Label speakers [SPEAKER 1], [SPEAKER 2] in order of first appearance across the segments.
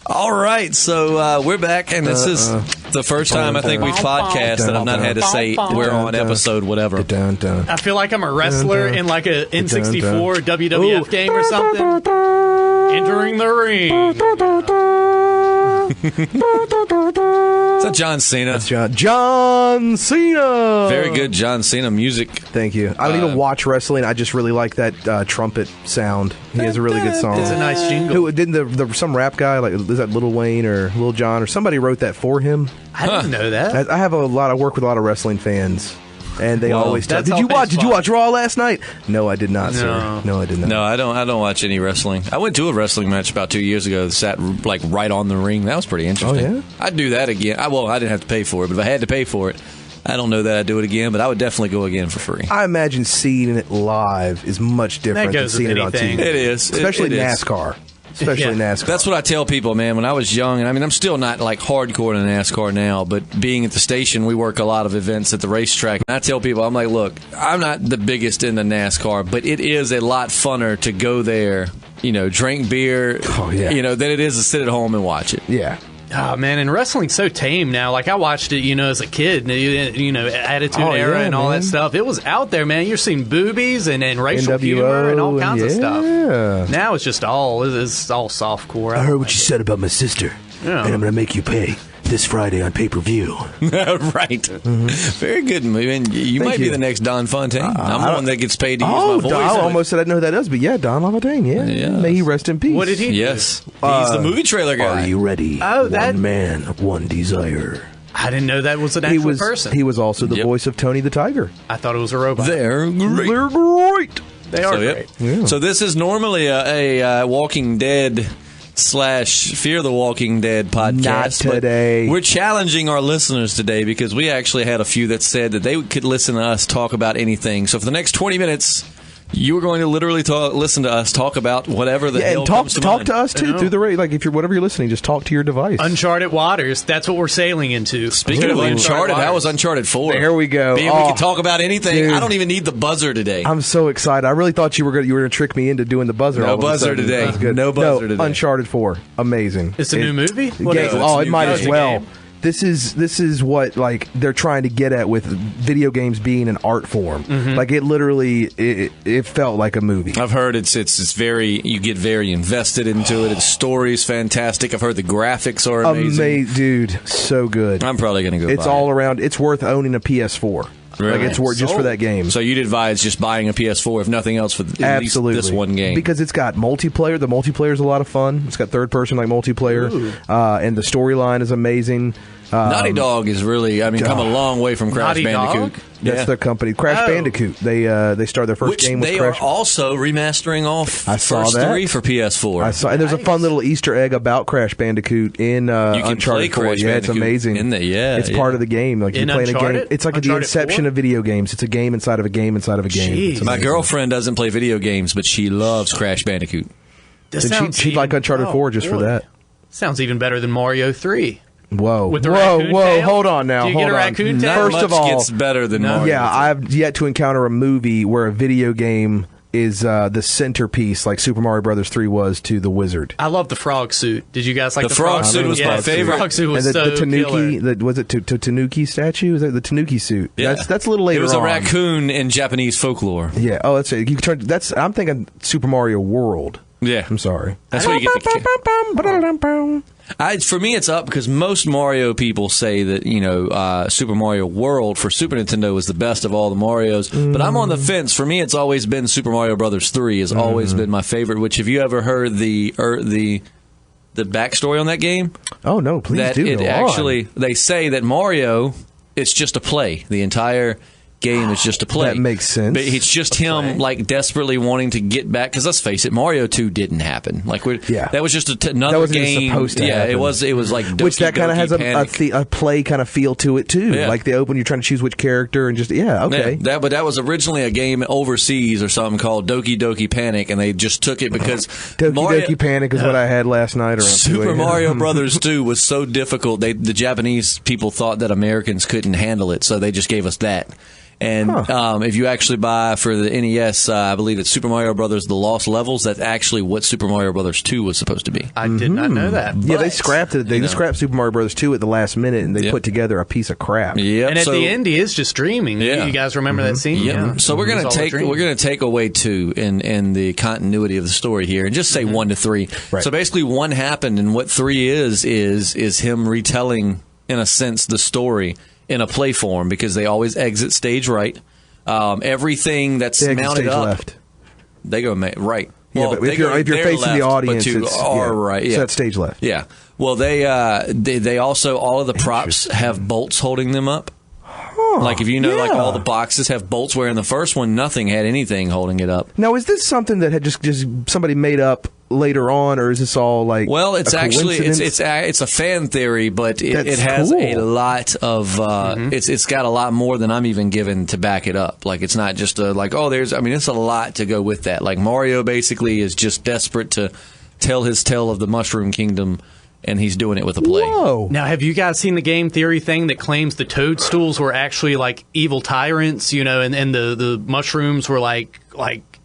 [SPEAKER 1] All right, so we're back, and this is the first time I think we've podcast that I've not had to say we're on episode whatever.
[SPEAKER 2] I feel like I'm a wrestler in like a N64 WWF game or something. Entering the ring.
[SPEAKER 1] Is that John Cena?
[SPEAKER 3] That's John Cena.
[SPEAKER 1] Very good John Cena music.
[SPEAKER 3] Thank you. I don't even watch wrestling. I just really like that trumpet sound. He has a really good song.
[SPEAKER 2] It's a nice jingle.
[SPEAKER 3] Who didn't some rap guy, like, is that Lil Wayne or Lil Jon or somebody wrote that for him?
[SPEAKER 2] I didn't know that.
[SPEAKER 3] I work with a lot of wrestling fans. And they always tell, Did you watch Raw last night? No, I did not, sir. No, I did not.
[SPEAKER 1] No, I don't watch any wrestling. I went to a wrestling match about 2 years ago that sat like right on the ring. That was pretty interesting.
[SPEAKER 3] Oh, yeah?
[SPEAKER 1] I'd do that again. I didn't have to pay for it, but if I had to pay for it, I don't know that I'd do it again, but I would definitely go again for free.
[SPEAKER 3] I imagine seeing it live is much different than seeing it on TV.
[SPEAKER 1] It is.
[SPEAKER 3] Especially NASCAR. Especially NASCAR.
[SPEAKER 1] That's what I tell people, man. When I was young, and I mean, I'm still not like hardcore in NASCAR now, but being at the station, we work a lot of events at the racetrack. And I tell people, I'm like, look, I'm not the biggest into NASCAR, but it is a lot funner to go there, drink beer, than it is to sit at home and watch it.
[SPEAKER 3] Yeah.
[SPEAKER 2] Oh, man, and wrestling's so tame now. Like, I watched it, as a kid, Attitude Era and all that stuff. It was out there, man. You're seeing boobies and racial humor and all kinds of stuff. Now it's just it's all softcore.
[SPEAKER 3] I heard what you said about my sister, and I'm going to make you pay this Friday on pay-per-view.
[SPEAKER 1] Right. Mm-hmm. Very good. You might be the next Don Fontaine. I'm the one that gets paid to use my voice.
[SPEAKER 3] I almost said I didn't know who that is, but yeah, Don Fontaine, yeah. May he rest in peace.
[SPEAKER 2] What did he do?
[SPEAKER 1] Yes. He's the movie trailer guy.
[SPEAKER 3] Are you ready? One man, one desire.
[SPEAKER 2] I didn't know that was an actual person.
[SPEAKER 3] He was also the voice of Tony the Tiger.
[SPEAKER 2] I thought it was a robot.
[SPEAKER 1] They're great.
[SPEAKER 3] They're great.
[SPEAKER 2] They are great.
[SPEAKER 3] Yeah.
[SPEAKER 1] So this is normally a Walking Dead / Fear the Walking Dead podcast.
[SPEAKER 3] Not today.
[SPEAKER 1] We're challenging our listeners today because we actually had a few that said that they could listen to us talk about anything. So for the next 20 minutes, you are going to literally listen to us talk about whatever the hell comes to mind.
[SPEAKER 3] Talk to us too through the radio. Like whatever you're listening, just talk to your device.
[SPEAKER 2] Uncharted waters. That's what we're sailing into.
[SPEAKER 1] Speaking of Uncharted, how was Uncharted 4?
[SPEAKER 3] There we go.
[SPEAKER 1] We can talk about anything. Dude. I don't even need the buzzer today.
[SPEAKER 3] I'm so excited. I really thought you were going to trick me into doing the buzzer.
[SPEAKER 1] No buzzer today. No buzzer today.
[SPEAKER 3] Uncharted 4, amazing.
[SPEAKER 2] It's a new movie.
[SPEAKER 3] It might as well. Game. This is what like they're trying to get at with video games being an art form. Mm-hmm. Like it literally, it felt like a movie.
[SPEAKER 1] I've heard it's very, you get very invested into it. Its story's fantastic. I've heard the graphics are amazing.
[SPEAKER 3] Dude, so good.
[SPEAKER 1] I'm probably going to go.
[SPEAKER 3] It's all around. It's worth owning a PS4.
[SPEAKER 1] Really?
[SPEAKER 3] Like it's worth just for that game.
[SPEAKER 1] So you'd advise just buying a PS4 if nothing else for at least this one game,
[SPEAKER 3] because it's got multiplayer. The multiplayer is a lot of fun. It's got third person like multiplayer, and the storyline is amazing.
[SPEAKER 1] Naughty Dog is really, come a long way from Crash Bandicoot.
[SPEAKER 3] That's their company, Crash Bandicoot. They started their first game with
[SPEAKER 1] Crash. They are also remastering off first 3 for PS4.
[SPEAKER 3] And there's a fun little Easter egg about Crash Bandicoot in Uncharted 4. Yeah, it's amazing. It's part of the game. Like you're playing a game. It's like the inception of video games. It's a game inside of a game inside of a game.
[SPEAKER 1] My girlfriend doesn't play video games, but she loves Crash Bandicoot.
[SPEAKER 3] She'd like Uncharted 4 just for that.
[SPEAKER 2] Sounds even better than Mario 3.
[SPEAKER 3] Whoa!
[SPEAKER 2] With the raccoon tail?
[SPEAKER 3] Hold on now.
[SPEAKER 2] Do you get a raccoon tail?
[SPEAKER 1] First of all, gets better than Mario.
[SPEAKER 3] Yeah, I've yet to encounter a movie where a video game is the centerpiece, like Super Mario Brothers 3 was to the Wizard.
[SPEAKER 2] I love the frog suit. Did you guys like the
[SPEAKER 1] frog suit? Was my favorite.
[SPEAKER 2] The frog suit was
[SPEAKER 3] and the
[SPEAKER 2] so
[SPEAKER 3] Tanuki.
[SPEAKER 2] killer.
[SPEAKER 3] Was it Tanuki statue? Is that the Tanuki suit?
[SPEAKER 1] Yeah.
[SPEAKER 3] That's a little later on.
[SPEAKER 1] It was a raccoon in Japanese folklore.
[SPEAKER 3] Yeah. Oh, that's it. I'm thinking Super Mario World.
[SPEAKER 1] Yeah.
[SPEAKER 3] I'm sorry.
[SPEAKER 1] That's where you get the... For me, it's up because most Mario people say that, Super Mario World for Super Nintendo was the best of all the Marios. But I'm on the fence. For me, it's always been Super Mario Brothers 3 has always been my favorite, which have you ever heard the backstory on that game?
[SPEAKER 3] Oh, no, please do.
[SPEAKER 1] They say that Mario, it's just a play. The entire game is just a play.
[SPEAKER 3] That makes sense.
[SPEAKER 1] But it's just him like desperately wanting to get back, because let's face it, Mario 2 didn't happen. Like that was just another
[SPEAKER 3] that wasn't
[SPEAKER 1] game.
[SPEAKER 3] Supposed to happen.
[SPEAKER 1] It was like
[SPEAKER 3] which that kind of has a play kind of feel to it too.
[SPEAKER 1] Yeah.
[SPEAKER 3] Like the open, you're trying to choose which character and okay.
[SPEAKER 1] Yeah, but that was originally a game overseas or something called Doki Doki Panic, and they just took it because
[SPEAKER 3] Doki Panic is what I had last night.
[SPEAKER 1] Super Mario Brothers 2 was so difficult. The Japanese people thought that Americans couldn't handle it, so they just gave us that. And if you actually buy for the NES, I believe it's Super Mario Brothers: The Lost Levels. That's actually what Super Mario Brothers 2 was supposed to be.
[SPEAKER 2] I did not know that.
[SPEAKER 3] Yeah, they scrapped it. They just scrapped Super Mario Brothers 2 at the last minute, and they put together a piece of crap.
[SPEAKER 1] Yep.
[SPEAKER 2] And at the end, he is just dreaming. You guys remember that scene?
[SPEAKER 1] Yeah. So we're gonna take away 2 in the continuity of the story here, and just say 1 to 3. Right. So basically, 1 happened, and what 3 is him retelling, in a sense, the story in a play form, because they always exit stage right. Everything that's mounted up,
[SPEAKER 3] left.
[SPEAKER 1] They go right.
[SPEAKER 3] Yeah, well, but if you're facing
[SPEAKER 1] left,
[SPEAKER 3] the audience,
[SPEAKER 1] it's right. Yeah,
[SPEAKER 3] so that's stage left.
[SPEAKER 1] Yeah. Well, they also, all of the props have bolts holding them up. Like if you know, like all the boxes have bolts, where in the first one nothing had anything holding it up.
[SPEAKER 3] Now, is this something that had just somebody made up later on, or is this all like?
[SPEAKER 1] Well, it's actually it's a fan theory, but it has a lot of it's got a lot more than I'm even given to back it up. Like it's not just it's a lot to go with that. Like Mario basically is just desperate to tell his tale of the Mushroom Kingdom, and he's doing it with a play.
[SPEAKER 3] Whoa.
[SPEAKER 2] Now, have you guys seen the game theory thing that claims the toadstools were actually like evil tyrants, and the mushrooms were like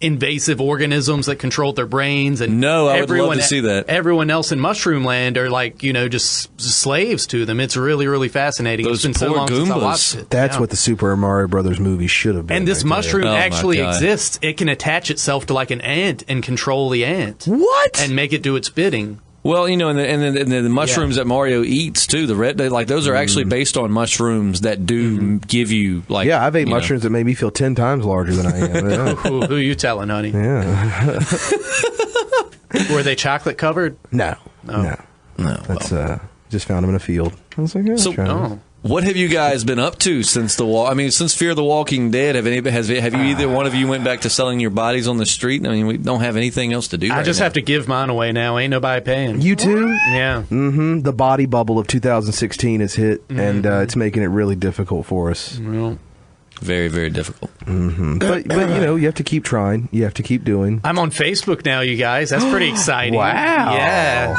[SPEAKER 2] invasive organisms that controlled their brains? And
[SPEAKER 1] no, I would love to see that.
[SPEAKER 2] Everyone else in Mushroom Land are just slaves to them. It's really, really fascinating.
[SPEAKER 1] Those
[SPEAKER 2] it's been so long
[SPEAKER 1] Goombas.
[SPEAKER 2] since I watched it.
[SPEAKER 3] That's what the Super Mario Brothers movie should have been.
[SPEAKER 2] And this mushroom actually exists. It can attach itself to like an ant and control the ant.
[SPEAKER 3] What?
[SPEAKER 2] And make it do its bidding.
[SPEAKER 1] Well, and the mushrooms that Mario eats too. Those are actually based on mushrooms that do give you like.
[SPEAKER 3] Yeah, I've ate mushrooms that made me feel 10 times larger than I am.
[SPEAKER 2] Who are you telling, honey?
[SPEAKER 3] Yeah.
[SPEAKER 2] Were they chocolate covered?
[SPEAKER 3] No. That's just found them in a field. I was like,
[SPEAKER 1] what have you guys been up to since since Fear the Walking Dead? Have you either one of you went back to selling your bodies on the street? I mean, we don't have anything else to do.
[SPEAKER 2] I just have to give mine away now. Ain't nobody paying.
[SPEAKER 3] You too?
[SPEAKER 2] Yeah.
[SPEAKER 3] Mm-hmm. The body bubble of 2016 has hit, and it's making it really difficult for us.
[SPEAKER 2] Well,
[SPEAKER 1] very, very difficult.
[SPEAKER 3] Mm-hmm. But you have to keep trying. You have to keep doing.
[SPEAKER 2] I'm on Facebook now, you guys. That's pretty exciting.
[SPEAKER 3] Wow.
[SPEAKER 2] Yeah.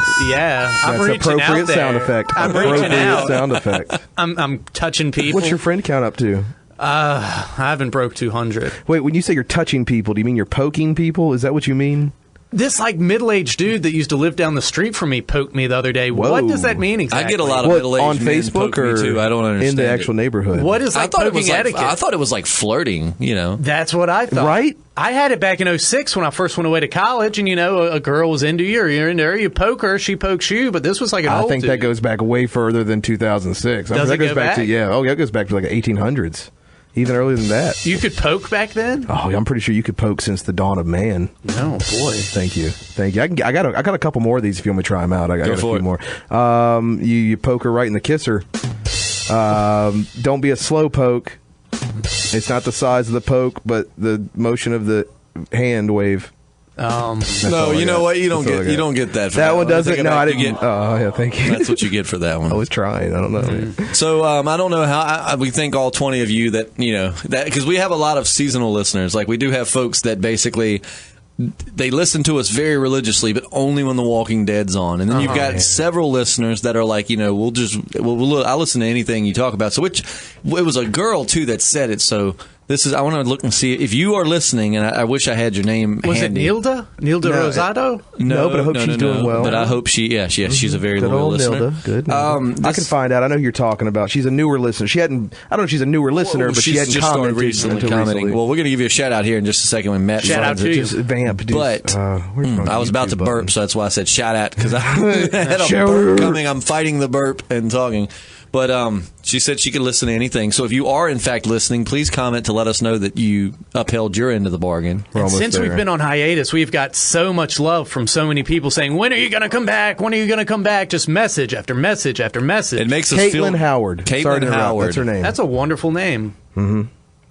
[SPEAKER 3] That's appropriate sound effect.
[SPEAKER 2] I'm reaching out.
[SPEAKER 3] Sound effect.
[SPEAKER 2] I'm touching people.
[SPEAKER 3] What's your friend count up to?
[SPEAKER 2] I haven't broke 200.
[SPEAKER 3] Wait, when you say you're touching people, do you mean you're poking people? Is that what you mean?
[SPEAKER 2] This middle-aged dude that used to live down the street from me poked me the other day.
[SPEAKER 3] Whoa.
[SPEAKER 2] What does that mean exactly?
[SPEAKER 1] I get a lot of middle-aged
[SPEAKER 3] on
[SPEAKER 1] men
[SPEAKER 3] Facebook
[SPEAKER 1] poke me too. I don't understand
[SPEAKER 3] in the actual neighborhood.
[SPEAKER 2] What is poking etiquette?
[SPEAKER 1] I thought it was like flirting.
[SPEAKER 2] That's what I thought.
[SPEAKER 3] Right?
[SPEAKER 2] I had it back in 2006 when I first went away to college, and a girl was into you, or you're into her, you poke her, she pokes you. But this was like an old
[SPEAKER 3] think
[SPEAKER 2] dude.
[SPEAKER 3] that goes back way further than 2006.
[SPEAKER 2] Does
[SPEAKER 3] that
[SPEAKER 2] it
[SPEAKER 3] goes
[SPEAKER 2] go
[SPEAKER 3] back
[SPEAKER 2] back?
[SPEAKER 3] that goes back to like the 1800s. Even earlier than that.
[SPEAKER 2] You could poke back then?
[SPEAKER 3] Oh, I'm pretty sure you could poke since the dawn of man.
[SPEAKER 2] Oh, boy.
[SPEAKER 3] Thank you. I got a couple more of these if you want me to try them out. I got a few more. You poke her right in the kisser. Don't be a slow poke. It's not the size of the poke, but the motion of the hand wave.
[SPEAKER 1] No, you know what? You don't get that. For that
[SPEAKER 3] one doesn't. No, I didn't. Oh, yeah. Thank you.
[SPEAKER 1] That's what you get for that one.
[SPEAKER 3] I was trying. I don't know.
[SPEAKER 1] So I don't know how we thank all 20 of you that because we have a lot of seasonal listeners. Like we do have folks that basically they listen to us very religiously, but only when The Walking Dead's on. And then you've got several listeners that are like, I'll listen to anything you talk about. So it was a girl too that said it. So. I want to look and see if you are listening, and I wish I had your name handy.
[SPEAKER 2] Was it Nilda Rosado?
[SPEAKER 3] No, but I hope she's doing well.
[SPEAKER 1] But I hope she's a very loyal listener.
[SPEAKER 3] Nilda. Good. I can find out. I know who you're talking about. She's a newer listener. I don't know if she's a newer listener, but she hadn't commented
[SPEAKER 1] recently. Well, we're going to give you a shout out here in just a second when Matt
[SPEAKER 2] shout out to you.
[SPEAKER 3] Just vamp.
[SPEAKER 1] But I was about to burp, so that's why I said shout out, because I had a burp coming. I'm fighting the burp and talking. But she said she could listen to anything. So if you are, in fact, listening, please comment to let us know that you upheld your end of the bargain.
[SPEAKER 2] And since we've been on hiatus, we've got so much love from so many people saying, when are you going to come back? When are you going to come back? Just message after message after message.
[SPEAKER 1] It makes us feel...
[SPEAKER 3] Caitlin Howard.
[SPEAKER 1] Caitlin Howard.
[SPEAKER 3] That's her name.
[SPEAKER 2] That's a wonderful name.
[SPEAKER 3] Mm-hmm.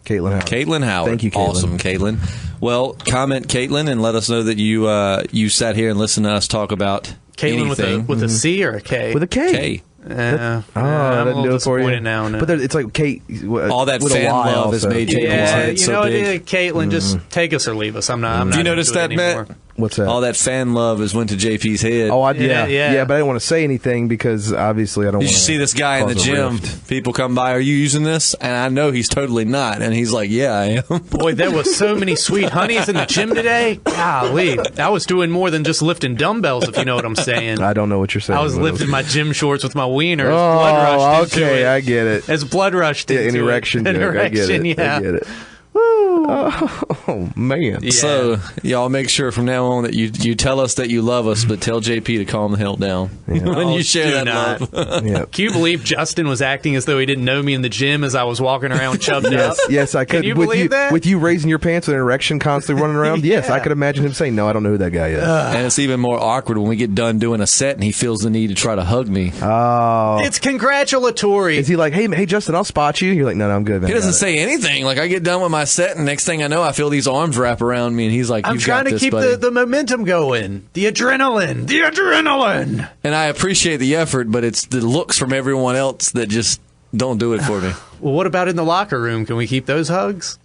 [SPEAKER 3] Caitlin Howard.
[SPEAKER 1] Caitlin Howard.
[SPEAKER 3] Thank you, Caitlin.
[SPEAKER 1] Awesome, Caitlin. Well, comment, Caitlin, and let us know that you sat here and listened to us talk about
[SPEAKER 2] Caitlin
[SPEAKER 1] anything.
[SPEAKER 2] with a C or a K?
[SPEAKER 3] With a K.
[SPEAKER 1] K.
[SPEAKER 2] I'm
[SPEAKER 3] a little
[SPEAKER 2] disappointed now. No.
[SPEAKER 3] But it's like Kate.
[SPEAKER 1] All that fan love has made you.
[SPEAKER 2] Yeah,
[SPEAKER 1] so big.
[SPEAKER 2] Caitlin, just take us or leave us. I'm not.
[SPEAKER 1] Do you notice that, Matt?
[SPEAKER 3] What's that?
[SPEAKER 1] All that fan love has went to JP's head.
[SPEAKER 3] Oh, yeah, but I didn't want to say anything because obviously I don't want to.
[SPEAKER 1] Did you see this guy in the gym? People come by, are you using this? And I know he's totally not. And he's like, yeah, I am.
[SPEAKER 2] Boy, there was so many sweet honeys in the gym today. Golly. I was doing more than just lifting dumbbells, if you know what I'm saying.
[SPEAKER 3] I don't know what you're saying.
[SPEAKER 2] I was lifting my gym shorts with my wiener.
[SPEAKER 3] Oh, okay, I get it.
[SPEAKER 2] As blood rushed into
[SPEAKER 3] an erection
[SPEAKER 2] it.
[SPEAKER 3] Joke. I get it.
[SPEAKER 2] Yeah.
[SPEAKER 3] I get it. Oh man!
[SPEAKER 1] Yeah. So y'all make sure from now on that you tell us that you love us, but tell JP to calm the hell down when you share that love.
[SPEAKER 3] Yep.
[SPEAKER 2] Can you believe Justin was acting as though he didn't know me in the gym as I was walking around chubbed up?
[SPEAKER 3] Yes, I could.
[SPEAKER 2] Can you believe that?
[SPEAKER 3] With you raising your pants with an erection constantly running around? Yes, I could imagine him saying, "No, I don't know who that guy is."
[SPEAKER 1] And it's even more awkward when we get done doing a set and he feels the need to try to hug me.
[SPEAKER 3] Oh,
[SPEAKER 2] it's congratulatory.
[SPEAKER 3] Is he like, "Hey, Justin, I'll spot you"? You're like, "No, I'm good, man."
[SPEAKER 1] He doesn't say anything. Like I get done with my set, and next thing I know, I feel these arms wrap around me, and he's like,
[SPEAKER 2] I'm trying to keep the momentum going. The adrenaline.
[SPEAKER 1] And I appreciate the effort, but it's the looks from everyone else that just don't do it for me.
[SPEAKER 2] Well, what about in the locker room? Can we keep those hugs?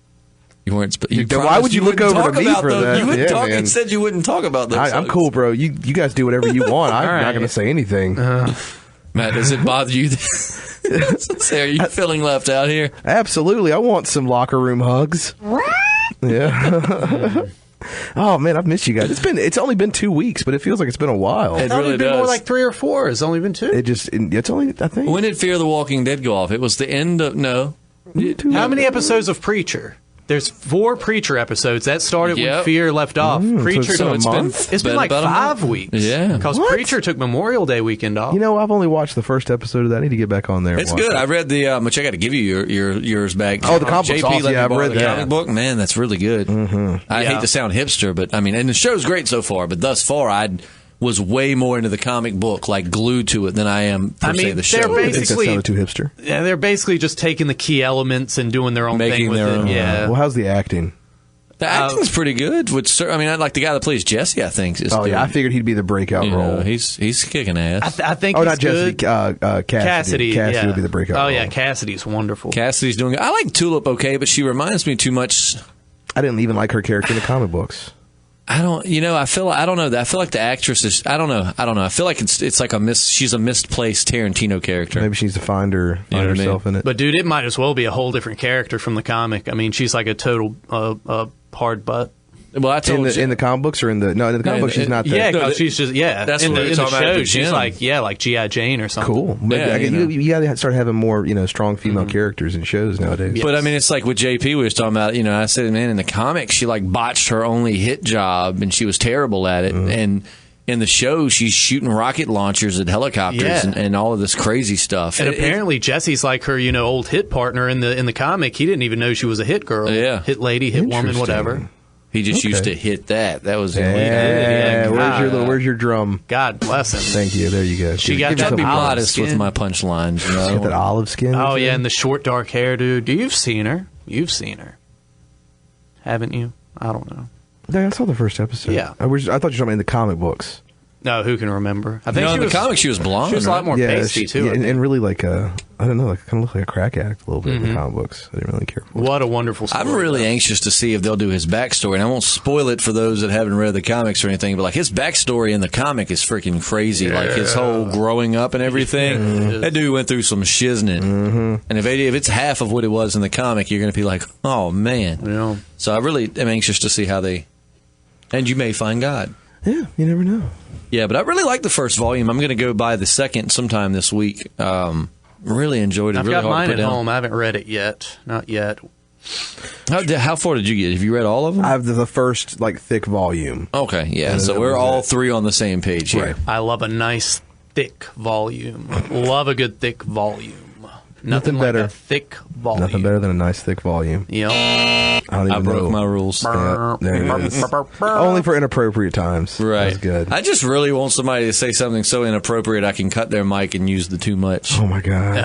[SPEAKER 1] You weren't.
[SPEAKER 3] Why would you look over to me for that?
[SPEAKER 1] You wouldn't talk. You said you wouldn't talk about those.
[SPEAKER 3] I'm cool, bro. You guys do whatever you want. I'm not going to say anything.
[SPEAKER 1] Matt, does it bother you? Say, are you feeling left out here?
[SPEAKER 3] Absolutely. I want some locker room hugs. Yeah. Oh man, I've missed you guys. It's only been 2 weeks, but it feels like it's been a while.
[SPEAKER 2] It's only been more like 3 or 4. It's only been 2.
[SPEAKER 3] It's only, I think.
[SPEAKER 1] When did Fear the Walking Dead go off? It was the end of
[SPEAKER 2] How many episodes of Preacher? There's 4 Preacher episodes. That started when Fear left off. Preacher, it's been like 5 weeks.
[SPEAKER 1] Yeah.
[SPEAKER 2] Because Preacher took Memorial Day weekend off.
[SPEAKER 3] You know, I've only watched the first episode of that. I need to get back on there.
[SPEAKER 1] It's good. I read the, which I got to give you yours back.
[SPEAKER 3] Oh, the comic book's awesome. Yeah, I've read
[SPEAKER 1] the
[SPEAKER 3] that.
[SPEAKER 1] comic book. Man, that's really good. Mm-hmm. I hate to sound hipster, but I mean, and the show's great so far, but thus far, I was way more into the comic book, like glued to it, than I am, say, the show.
[SPEAKER 3] I think that sounded too hipster.
[SPEAKER 2] Yeah, they're basically just taking the key elements and doing their own thing with it. Yeah.
[SPEAKER 3] Well, how's the acting?
[SPEAKER 1] The acting's pretty good. I like the guy that plays Jesse, I think.
[SPEAKER 3] I figured he'd be the breakout role.
[SPEAKER 1] He's kicking ass.
[SPEAKER 2] I think
[SPEAKER 3] not Jesse, Cassidy. Cassidy would be the breakout role.
[SPEAKER 2] Oh, yeah, Cassidy's wonderful.
[SPEAKER 1] Cassidy's doing good. I like Tulip okay, but she reminds me too much.
[SPEAKER 3] I didn't even like her character in the comic books.
[SPEAKER 1] I don't know. I feel like the actress is. I don't know. I feel like it's like she's a misplaced Tarantino character.
[SPEAKER 3] Maybe she's to find herself in it.
[SPEAKER 2] But dude, it might as well be a whole different character from the comic. I mean, she's like a total hard butt.
[SPEAKER 1] Well, I told
[SPEAKER 3] in the comic books or in the comic books she's not that.
[SPEAKER 2] Yeah, because she's just
[SPEAKER 1] That's
[SPEAKER 2] in
[SPEAKER 1] what
[SPEAKER 2] the show she's like G.I. Jane or something.
[SPEAKER 3] Cool. You got to start having more strong female characters in shows nowadays.
[SPEAKER 1] Yes. But I mean, it's like with JP we was talking about. I said, man, in the comics she like botched her only hit job and she was terrible at it. And in the show she's shooting rocket launchers at helicopters and all of this crazy stuff.
[SPEAKER 2] And apparently Jesse's like her old hit partner in the comic. He didn't even know she was a hit girl.
[SPEAKER 1] Yeah,
[SPEAKER 2] hit lady, hit woman, whatever.
[SPEAKER 1] He just used to hit that. That was illegal.
[SPEAKER 3] Yeah. Where's your drum?
[SPEAKER 2] God bless him.
[SPEAKER 3] Thank you. There you go.
[SPEAKER 2] She got
[SPEAKER 1] to be modest with my punchlines.
[SPEAKER 3] She got that olive skin.
[SPEAKER 2] Oh yeah, and the short dark hair, dude. You've seen her. Haven't you? I don't know.
[SPEAKER 3] Yeah, I saw the first episode.
[SPEAKER 2] Yeah.
[SPEAKER 3] I thought you were talking about in the comic books.
[SPEAKER 2] No, who can remember? I think
[SPEAKER 1] in the comics she was blonde.
[SPEAKER 2] She was a lot more pasty too.
[SPEAKER 3] Yeah, and really like I don't know, kind of looked like a crack addict a little bit in the comic books. I didn't really care for it.
[SPEAKER 2] What a wonderful story.
[SPEAKER 1] I'm really anxious to see if they'll do his backstory, and I won't spoil it for those that haven't read the comics or anything, but like his backstory in the comic is freaking crazy. Like his whole growing up and everything. That dude went through some shiznit. And if it's half of what it was in the comic, you're going to be like, oh man.
[SPEAKER 2] Yeah.
[SPEAKER 1] So I really am anxious to see how and you may find God.
[SPEAKER 3] Yeah, you never know.
[SPEAKER 1] Yeah, but I really like the first volume. I'm going to go buy the second sometime this week. Really enjoyed it.
[SPEAKER 2] I've
[SPEAKER 1] really
[SPEAKER 2] got mine at
[SPEAKER 1] down.
[SPEAKER 2] home. I haven't read it yet. Not yet.
[SPEAKER 1] How far did you get? Have you read all of them?
[SPEAKER 3] I have the first thick volume.
[SPEAKER 1] Okay, yeah. So we're all three on the same page here.
[SPEAKER 3] Right.
[SPEAKER 2] I love a nice thick volume. Love a good thick volume. Nothing
[SPEAKER 3] better.
[SPEAKER 2] Like a thick volume.
[SPEAKER 3] Nothing better than a nice thick volume.
[SPEAKER 2] Yep.
[SPEAKER 1] I broke my rules.
[SPEAKER 3] Yeah, there it is. Only for inappropriate times.
[SPEAKER 1] Right.
[SPEAKER 3] That's good.
[SPEAKER 1] I just really want somebody to say something so inappropriate I can cut their mic and use the too much.
[SPEAKER 3] Oh my God.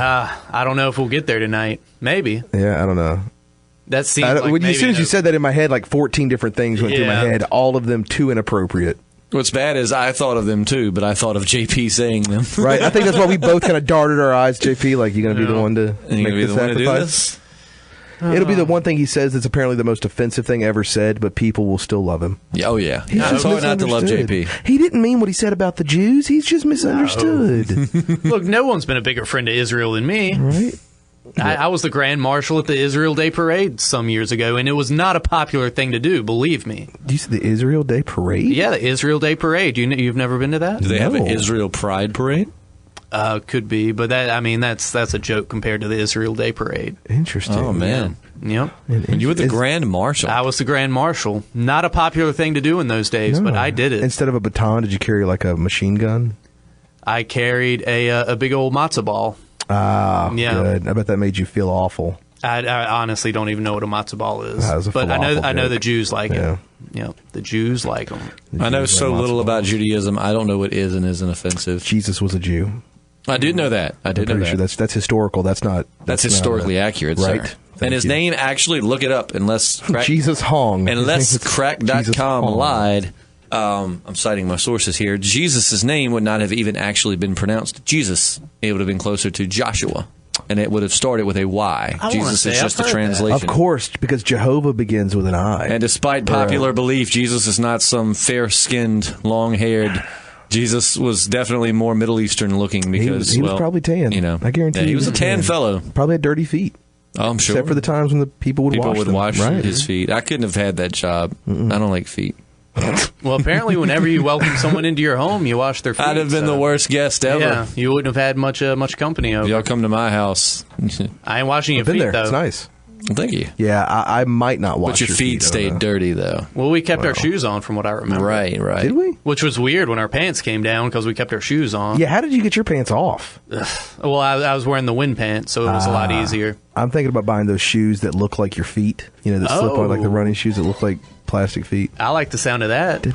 [SPEAKER 2] I don't know if we'll get there tonight. Maybe.
[SPEAKER 3] Yeah, I don't know.
[SPEAKER 2] That seems like
[SPEAKER 3] as soon as you said that in my head, 14 different things went through my head, all of them too inappropriate.
[SPEAKER 1] What's bad is I thought of them too, but I thought of JP saying them.
[SPEAKER 3] Right. I think that's why we both kind of darted our eyes, JP, like you're going to be the one to make the sacrifice. It'll be the one thing he says that's apparently the most offensive thing ever said, but people will still love him.
[SPEAKER 1] Yeah, oh, yeah. It's hard not to love JP.
[SPEAKER 3] He didn't mean what he said about the Jews. He's just misunderstood.
[SPEAKER 2] Look, no one's been a bigger friend to Israel than me.
[SPEAKER 3] Right?
[SPEAKER 2] I was the Grand Marshal at the Israel Day Parade some years ago, and it was not a popular thing to do, believe me.
[SPEAKER 3] You said the Israel Day Parade?
[SPEAKER 2] Yeah, the Israel Day Parade. You've never been to that?
[SPEAKER 1] Do they have an Israel Pride Parade?
[SPEAKER 2] Could be, but that's a joke compared to the Israel Day Parade.
[SPEAKER 3] Interesting.
[SPEAKER 1] Oh, man.
[SPEAKER 2] Yep.
[SPEAKER 1] And you were the Grand Marshal.
[SPEAKER 2] I was the Grand Marshal. Not a popular thing to do in those days, but I did it.
[SPEAKER 3] Instead of a baton, did you carry like a machine gun?
[SPEAKER 2] I carried a big old matzo ball.
[SPEAKER 3] Ah, good. I bet that made you feel awful.
[SPEAKER 2] I honestly don't even know what a matzo ball is, but I know the Jews like it. Yeah, the Jews like them.
[SPEAKER 1] I know so little about Judaism. I don't know what is and isn't offensive.
[SPEAKER 3] Jesus was a Jew.
[SPEAKER 1] I did know that. I did know that.
[SPEAKER 3] Sure that's historical. That's
[SPEAKER 1] historically accurate,
[SPEAKER 3] right?
[SPEAKER 1] Sir. And his name, actually, look it up. Unless
[SPEAKER 3] Jesus Hong.
[SPEAKER 1] Unless crack.com lied. I'm citing my sources here. Jesus' name would not have even actually been pronounced Jesus. It would have been closer to Joshua. And it would have started with a Y. Jesus is just a translation.
[SPEAKER 3] Of course, because Jehovah begins with an I.
[SPEAKER 1] And despite popular belief, Jesus is not some fair-skinned, long-haired... Jesus was definitely more Middle Eastern looking because
[SPEAKER 3] he was probably tan. I guarantee
[SPEAKER 1] he was a tan fellow.
[SPEAKER 3] Probably had dirty feet.
[SPEAKER 1] Oh, I'm sure.
[SPEAKER 3] Except for the times when the people would wash
[SPEAKER 1] his feet. I couldn't have had that job. I don't like feet.
[SPEAKER 2] Well, apparently, whenever you welcome someone into your home, you wash their feet.
[SPEAKER 1] I'd have been the worst guest ever.
[SPEAKER 2] Yeah, you wouldn't have had much company over.
[SPEAKER 1] Y'all come to my house.
[SPEAKER 2] I ain't washing your feet,
[SPEAKER 3] there.
[SPEAKER 2] though.
[SPEAKER 3] It's nice.
[SPEAKER 1] Thank you.
[SPEAKER 3] Yeah, I might not wash
[SPEAKER 1] but your feet stayed dirty, though.
[SPEAKER 2] Well, we kept our shoes on, from what I remember.
[SPEAKER 1] Right.
[SPEAKER 3] Did we?
[SPEAKER 2] Which was weird when our pants came down because we kept our shoes on.
[SPEAKER 3] Yeah, how did you get your pants off?
[SPEAKER 2] Well, I was wearing the wind pants, so it was a lot easier.
[SPEAKER 3] I'm thinking about buying those shoes that look like your feet. That slip on, like the running shoes that look like plastic feet.
[SPEAKER 2] I like the sound of that.
[SPEAKER 3] It's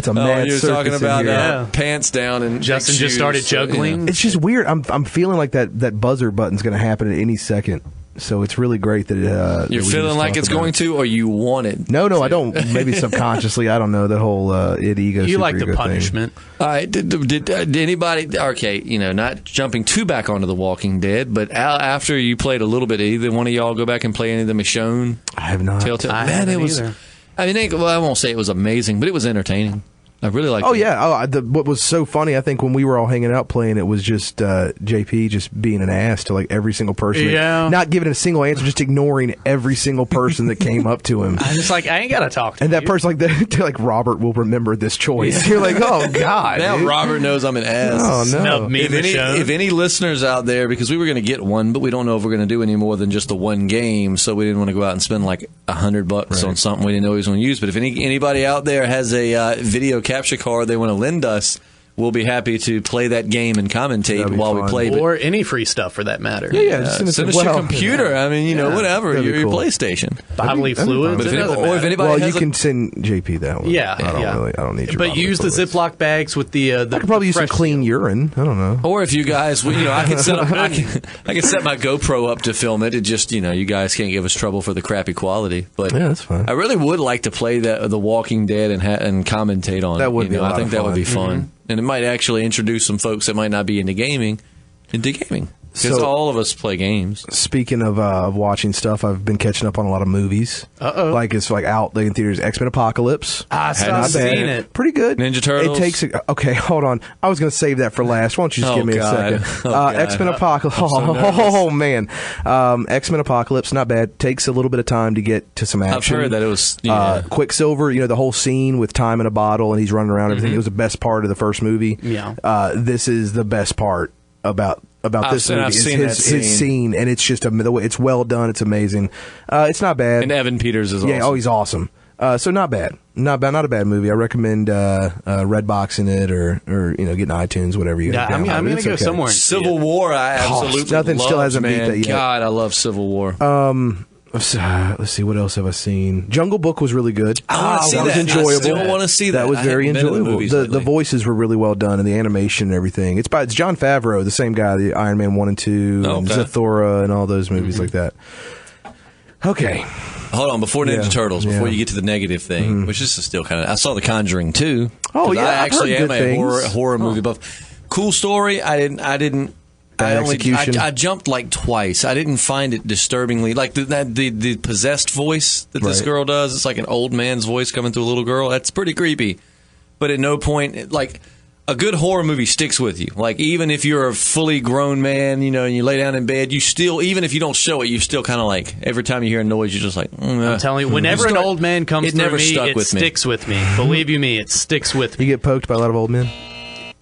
[SPEAKER 3] a mad
[SPEAKER 1] you're talking
[SPEAKER 3] circus
[SPEAKER 1] about pants down, and
[SPEAKER 2] Justin just started juggling.
[SPEAKER 3] It's just weird. I'm feeling like that buzzer button's going to happen at any second. So it's really great that
[SPEAKER 1] you're feeling like it's going to, or you want it.
[SPEAKER 3] No, I don't. Maybe subconsciously, I don't know that whole ego.
[SPEAKER 2] You like the punishment.
[SPEAKER 1] All right. Did anybody? Okay, not jumping too back onto The Walking Dead, but after you played a little bit, either one of y'all go back and play any of the Michonne?
[SPEAKER 3] I have not.
[SPEAKER 2] Telltale. Man, it was. Either.
[SPEAKER 1] I mean, I won't say it was amazing, but it was entertaining. I really liked it.
[SPEAKER 3] Oh, yeah. What was so funny, I think, when we were all hanging out playing, it was just JP just being an ass to, like, every single person.
[SPEAKER 2] Yeah.
[SPEAKER 3] Not giving a single answer, just ignoring every single person that came up to him.
[SPEAKER 2] I was like, I ain't got to talk to
[SPEAKER 3] you. And that person, like Robert will remember this choice. Yeah. You're like, oh, God.
[SPEAKER 1] Now
[SPEAKER 3] dude.
[SPEAKER 1] Robert knows I'm an ass.
[SPEAKER 3] Oh, no.
[SPEAKER 1] If any listeners out there, because we were going to get one, but we don't know if we're going to do any more than just the one game, so we didn't want to go out and spend like $100 on something we didn't know he was going to use. But if anybody out there has a video capture card they want to lend us, we'll be happy to play that game and commentate while we play.
[SPEAKER 2] Or any free stuff for that matter.
[SPEAKER 3] Yeah,
[SPEAKER 1] send us your computer. Yeah. I mean, whatever, your PlayStation.
[SPEAKER 2] Bodily fluids.
[SPEAKER 1] If anybody
[SPEAKER 3] you can send JP that one.
[SPEAKER 2] Yeah,
[SPEAKER 3] I don't need your
[SPEAKER 2] But use the Ziploc bags with the
[SPEAKER 3] I could probably use some clean urine. I don't know.
[SPEAKER 1] Or if you guys, I can set up, I can set my GoPro up to film it. It just, you guys can't give us trouble for the crappy quality. But
[SPEAKER 3] yeah, that's fine.
[SPEAKER 1] I really would like to play The Walking Dead and commentate on it.
[SPEAKER 3] That would be a lot
[SPEAKER 1] I think
[SPEAKER 3] of
[SPEAKER 1] that
[SPEAKER 3] fun.
[SPEAKER 1] would be fun.
[SPEAKER 2] Mm-hmm.
[SPEAKER 1] And it might actually introduce some folks that might not be into gaming into gaming. Because all of us play games.
[SPEAKER 3] Speaking of watching stuff, I've been catching up on a lot of movies.
[SPEAKER 2] Uh-oh.
[SPEAKER 3] Like it's like out in theaters. X-Men Apocalypse.
[SPEAKER 2] I still seen it.
[SPEAKER 3] Pretty good.
[SPEAKER 1] Ninja Turtles.
[SPEAKER 3] It takes okay, hold on. I was going to save that for last. Why don't you just give me a second? X-Men Apocalypse. Oh man. X-Men Apocalypse, not bad. Takes a little bit of time to get to some action.
[SPEAKER 1] I've heard that it was
[SPEAKER 3] Quicksilver, the whole scene with time in a bottle and he's running around and everything. It was the best part of the first movie.
[SPEAKER 2] Yeah.
[SPEAKER 3] This is the best part about this movie.
[SPEAKER 1] I've seen
[SPEAKER 3] his scene, and it's just it's well done. It's amazing. It's not bad.
[SPEAKER 1] And Evan Peters is awesome.
[SPEAKER 3] Yeah, he's awesome. So not bad. Not a bad movie. I recommend Redboxing it or getting iTunes, whatever you.
[SPEAKER 2] Yeah, I'm going to go somewhere.
[SPEAKER 1] Civil War, I absolutely
[SPEAKER 3] nothing
[SPEAKER 1] loved,
[SPEAKER 3] still hasn't beat that yet.
[SPEAKER 1] God, I love Civil War.
[SPEAKER 3] Let's see, what else have I seen? Jungle Book was really good.
[SPEAKER 1] I want to see that.
[SPEAKER 3] Was enjoyable.
[SPEAKER 1] I still want to see that.
[SPEAKER 3] That was very enjoyable. The voices were really well done, and the animation and everything. It's Jon Favreau, the same guy, the Iron Man 1 and 2, and Zathura, and all those movies like that. Okay.
[SPEAKER 1] Hold on, before Ninja Turtles, before you get to the negative thing, which is still kind of... I saw The Conjuring 2.
[SPEAKER 3] Oh, yeah,
[SPEAKER 1] I actually am a
[SPEAKER 3] horror
[SPEAKER 1] movie buff. Cool story. I didn't
[SPEAKER 3] execution.
[SPEAKER 1] I jumped like twice. I didn't find it disturbingly like the possessed voice that this girl does. It's like an old man's voice coming through a little girl. That's pretty creepy. But at no point, like, a good horror movie sticks with you. Like, even if you're a fully grown man, and you lay down in bed, you still, even if you don't show it, you still kind of like, every time you hear a noise, you're just like,
[SPEAKER 2] I'm telling you, whenever an old man comes through me, it sticks with me. Believe you me, it sticks with me.
[SPEAKER 3] You get poked by a lot of old men?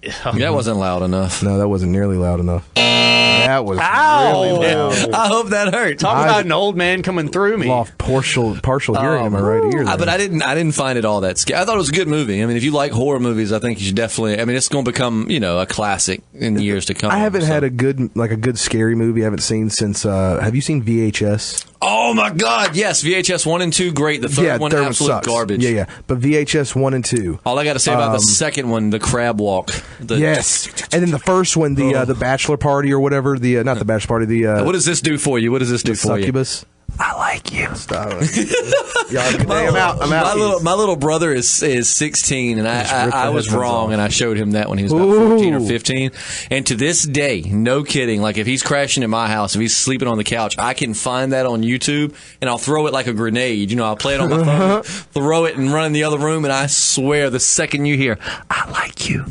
[SPEAKER 1] That wasn't loud enough.
[SPEAKER 3] No, that wasn't nearly loud enough. That was really loud.
[SPEAKER 1] I hope that hurt.
[SPEAKER 2] Talk about an old man coming through me.
[SPEAKER 3] Lost partial hearing in my right ear.
[SPEAKER 1] But I didn't find it all that scary. I thought it was a good movie. I mean, if you like horror movies, I think you should definitely. I mean, it's going to become a classic in the years to come.
[SPEAKER 3] I haven't had a good scary movie I haven't seen since. Have you seen VHS?
[SPEAKER 1] Oh my God! Yes, VHS 1 and 2, great. The third one, absolute
[SPEAKER 3] sucks.
[SPEAKER 1] garbage.
[SPEAKER 3] Yeah. But VHS 1 and 2.
[SPEAKER 1] All I got to say about the second one, the crab walk.
[SPEAKER 3] Yes, and then the first one, the bachelor party or whatever. Not the bachelor party. The
[SPEAKER 1] what does this do for you? What does this do for
[SPEAKER 3] succubus?
[SPEAKER 1] you? I like you.
[SPEAKER 3] Stop it. I'm out.
[SPEAKER 1] My little brother is 16, and I was wrong, and I showed him that when he was about 14 or 15. And to this day, no kidding, like if he's crashing in my house, if he's sleeping on the couch, I can find that on YouTube, and I'll throw it like a grenade. I'll play it on my phone, throw it, and run in the other room, and I swear, the second you hear, I like you,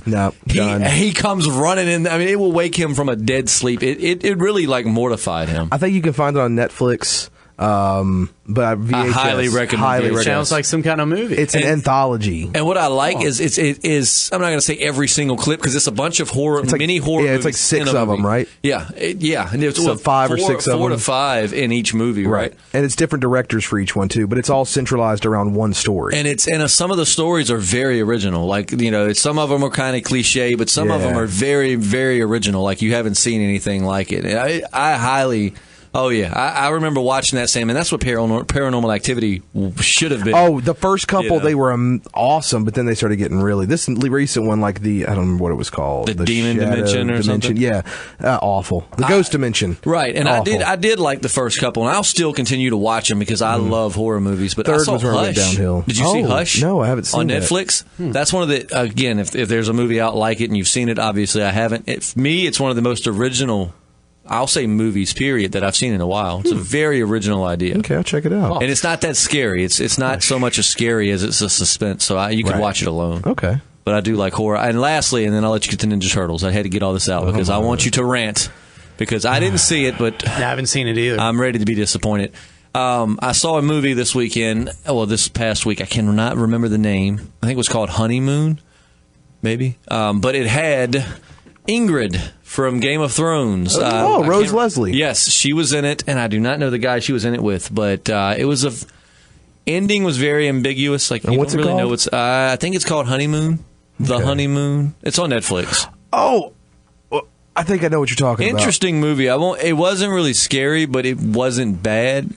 [SPEAKER 1] he comes running in. I mean, it will wake him from a dead sleep. It really like mortified him.
[SPEAKER 3] I think you can find it on Netflix. But VHS,
[SPEAKER 1] I highly recommend it.
[SPEAKER 2] Sounds like some kind of movie.
[SPEAKER 3] It's an anthology.
[SPEAKER 1] And what I like is it is I'm not going to say every single clip because it's a bunch of mini horror movies.
[SPEAKER 3] It's like 6 of them, right?
[SPEAKER 1] Yeah. And it's
[SPEAKER 3] so 5 or 6 of them.
[SPEAKER 1] 4 to 5 in each movie, right?
[SPEAKER 3] And it's different directors for each one too, but it's all centralized around one story.
[SPEAKER 1] And some of the stories are very original. Like, some of them are kind of cliche, but some of them are very, very original. Like you haven't seen anything like it. And I highly. Oh, yeah. I remember watching that, Sam, and that's what Paranormal Activity should have been.
[SPEAKER 3] Oh, the first couple, they were awesome, but then they started getting really... This recent one, like I don't remember what it was called.
[SPEAKER 1] The Demon Dimension or something?
[SPEAKER 3] Yeah. Awful. The Ghost Dimension.
[SPEAKER 1] Right, and awful. I did like the first couple, and I'll still continue to watch them because I love horror movies, but
[SPEAKER 3] Third
[SPEAKER 1] I saw
[SPEAKER 3] was where
[SPEAKER 1] Hush.
[SPEAKER 3] It went downhill.
[SPEAKER 1] Did you see Hush?
[SPEAKER 3] No, I haven't seen
[SPEAKER 1] on Netflix? That's one of the... Again, if there's a movie out like it and you've seen it, obviously I haven't. For me, it's one of the most original... I'll say movies, period, that I've seen in a while. It's a very original idea.
[SPEAKER 3] Okay, I'll check it out.
[SPEAKER 1] And it's not that scary. It's not so much a scary as it's a suspense, so you can watch it alone.
[SPEAKER 3] Okay.
[SPEAKER 1] But I do like horror. And lastly, and then I'll let you get to Ninja Turtles. I had to get all this out because I want you to rant. Because I didn't see it, but...
[SPEAKER 2] I haven't seen it either.
[SPEAKER 1] I'm ready to be disappointed. I saw a movie this weekend, this past week. I cannot remember the name. I think it was called Honeymoon, maybe. But it had... Ingrid from Game of Thrones.
[SPEAKER 3] Rose Leslie.
[SPEAKER 1] Yes, she was in it, and I do not know the guy she was in it with, but it was ending was very ambiguous. Like, you don't really know what's. I think it's called Honeymoon. The Honeymoon. It's on Netflix.
[SPEAKER 3] Oh, I think I know what you're talking about.
[SPEAKER 1] Interesting movie. It wasn't really scary, but it wasn't bad.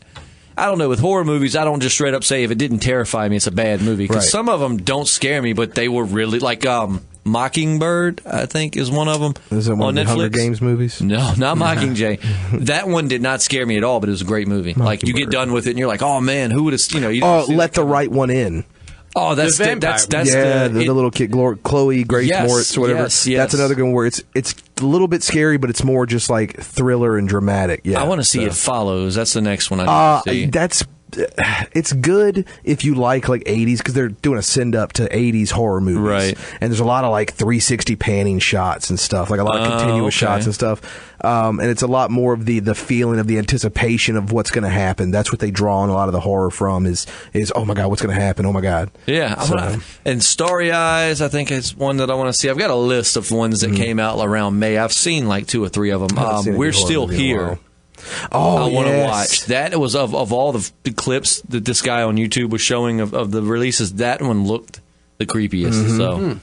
[SPEAKER 1] I don't know. With horror movies, I don't just straight up say if it didn't terrify me, it's a bad movie. Because some of them don't scare me, but they were really like. Mockingbird, I think, is one of them.
[SPEAKER 3] Is it one
[SPEAKER 1] on
[SPEAKER 3] of the
[SPEAKER 1] Netflix.
[SPEAKER 3] Hunger Games movies?
[SPEAKER 1] No, not Mockingjay. That one did not scare me at all, but it was a great movie. Like, you get done with it, and you're like, oh, man, who would have...
[SPEAKER 3] Let the right one in.
[SPEAKER 1] Oh, that's the
[SPEAKER 3] little kid, Chloe Grace Moritz, or whatever.
[SPEAKER 1] Yes.
[SPEAKER 3] That's another one where it's a little bit scary, but it's more just like thriller and dramatic. Yeah,
[SPEAKER 1] I want to see It Follows. That's the next one I need to see.
[SPEAKER 3] It's good if you like 80s because they're doing a send up to 80s horror movies,
[SPEAKER 1] right?
[SPEAKER 3] And there's a lot of 360 panning shots and stuff, like a lot of continuous shots and stuff. And it's a lot more of the feeling of the anticipation of what's going to happen. That's what they draw on a lot of the horror from is oh my god, what's going to happen? Oh my god,
[SPEAKER 1] yeah. And Starry Eyes, I think is one that I want to see. I've got a list of ones that came out around May. I've seen 2 or 3 of them. We're Still Here.
[SPEAKER 3] Oh,
[SPEAKER 1] I want to watch that. It was of all the clips that this guy on YouTube was showing of the releases. That one looked the creepiest. So,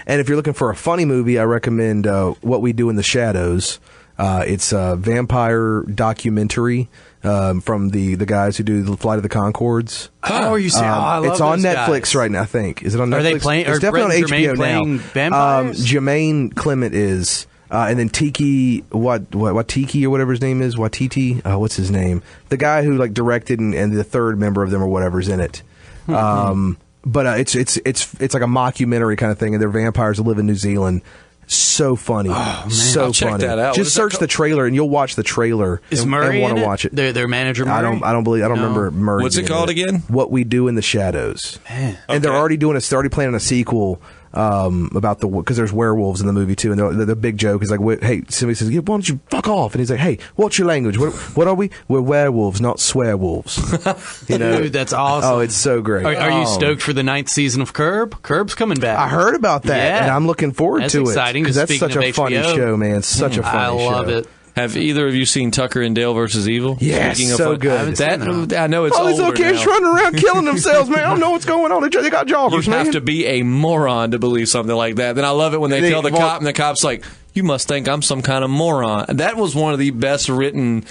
[SPEAKER 3] and if you're looking for a funny movie, I recommend What We Do in the Shadows. It's a vampire documentary from the guys who do the Flight of the Conchords.
[SPEAKER 2] Oh, are you saying? I love
[SPEAKER 3] it's on
[SPEAKER 2] those
[SPEAKER 3] Netflix
[SPEAKER 2] guys.
[SPEAKER 3] right now. I think is it on Netflix?
[SPEAKER 2] Are they playing?
[SPEAKER 3] It's definitely on HBO now.
[SPEAKER 2] Vampires?
[SPEAKER 3] Jermaine Clement is. And then Tiki Watiki or whatever his name is, Watiti. What's his name? The guy who directed and the third member of them or whatever's in it. But it's like a mockumentary kind of thing, and they're vampires that live in New Zealand. So funny.
[SPEAKER 1] Oh, man.
[SPEAKER 3] So
[SPEAKER 1] I'll check
[SPEAKER 3] funny.
[SPEAKER 1] that out.
[SPEAKER 3] Just search the trailer and you'll watch the trailer.
[SPEAKER 2] Is
[SPEAKER 3] and
[SPEAKER 2] Murray
[SPEAKER 3] want
[SPEAKER 2] in
[SPEAKER 3] to watch it?
[SPEAKER 2] Their manager Murray?
[SPEAKER 3] I don't remember Murray.
[SPEAKER 1] What's it called again?
[SPEAKER 3] What We Do in the Shadows.
[SPEAKER 2] Man.
[SPEAKER 3] And they're already planning a sequel about because there's werewolves in the movie too, and the big joke is like, hey, somebody says, why don't you fuck off? And he's like, hey, what's your language? What are we? We're werewolves, not swearwolves.
[SPEAKER 2] Dude, that's awesome.
[SPEAKER 3] Oh, it's so great.
[SPEAKER 2] Are you stoked for the 9th season of Curb? Curb's coming back.
[SPEAKER 3] I heard about that, and I'm looking forward
[SPEAKER 2] that's
[SPEAKER 3] to it.
[SPEAKER 2] exciting,
[SPEAKER 3] because that's such a funny show, man. Such a funny show.
[SPEAKER 2] I love it.
[SPEAKER 1] Have either of you seen Tucker and Dale versus Evil?
[SPEAKER 3] Yes, so good.
[SPEAKER 1] I know it's
[SPEAKER 3] all these little kids
[SPEAKER 1] now.
[SPEAKER 3] running around killing themselves, man. I don't know what's going on. They got jobbers,
[SPEAKER 1] You
[SPEAKER 3] man.
[SPEAKER 1] have to be a moron to believe something like that. Then I love it when they tell the cop, and the cop's like, you must think I'm some kind of moron. That was one of the best written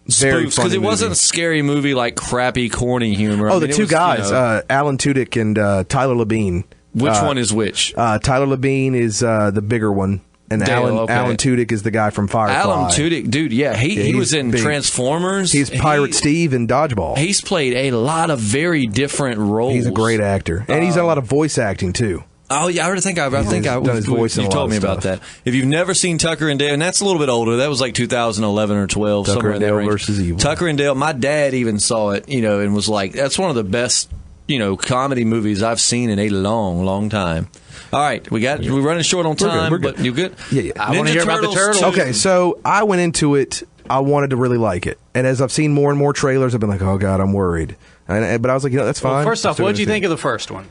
[SPEAKER 1] spoofs, because it wasn't a scary movie like crappy, corny humor.
[SPEAKER 3] The two guys, Alan Tudyk and Tyler Labine.
[SPEAKER 1] Which one is which?
[SPEAKER 3] Tyler Labine is the bigger one. And
[SPEAKER 1] Dale,
[SPEAKER 3] Alan Tudyk is the guy from Firefly.
[SPEAKER 1] Alan Tudyk, dude, he was in big. Transformers.
[SPEAKER 3] He's Pirate Steve in Dodgeball.
[SPEAKER 1] He's played a lot of very different roles.
[SPEAKER 3] He's a great actor. And he's done a lot of voice acting, too.
[SPEAKER 1] Oh, yeah, I think I've
[SPEAKER 3] done his voice in a lot
[SPEAKER 1] told me
[SPEAKER 3] of
[SPEAKER 1] about
[SPEAKER 3] stuff.
[SPEAKER 1] that. If you've never seen Tucker and Dale, and that's a little bit older, that was like 2011 or 12.
[SPEAKER 3] Tucker and Dale versus Evil.
[SPEAKER 1] Tucker and Dale, my dad even saw it, and was like, that's one of the best, comedy movies I've seen in a long, long time. All right, we're running short on time,
[SPEAKER 3] we're good.
[SPEAKER 1] But you good?
[SPEAKER 3] Yeah.
[SPEAKER 2] I want to hear about the Turtles.
[SPEAKER 3] Okay, so I went into it, I wanted to really like it. And as I've seen more and more trailers, I've been like, oh, God, I'm worried. But I was like, that's fine.
[SPEAKER 2] Well, first off, what did you think of the first one?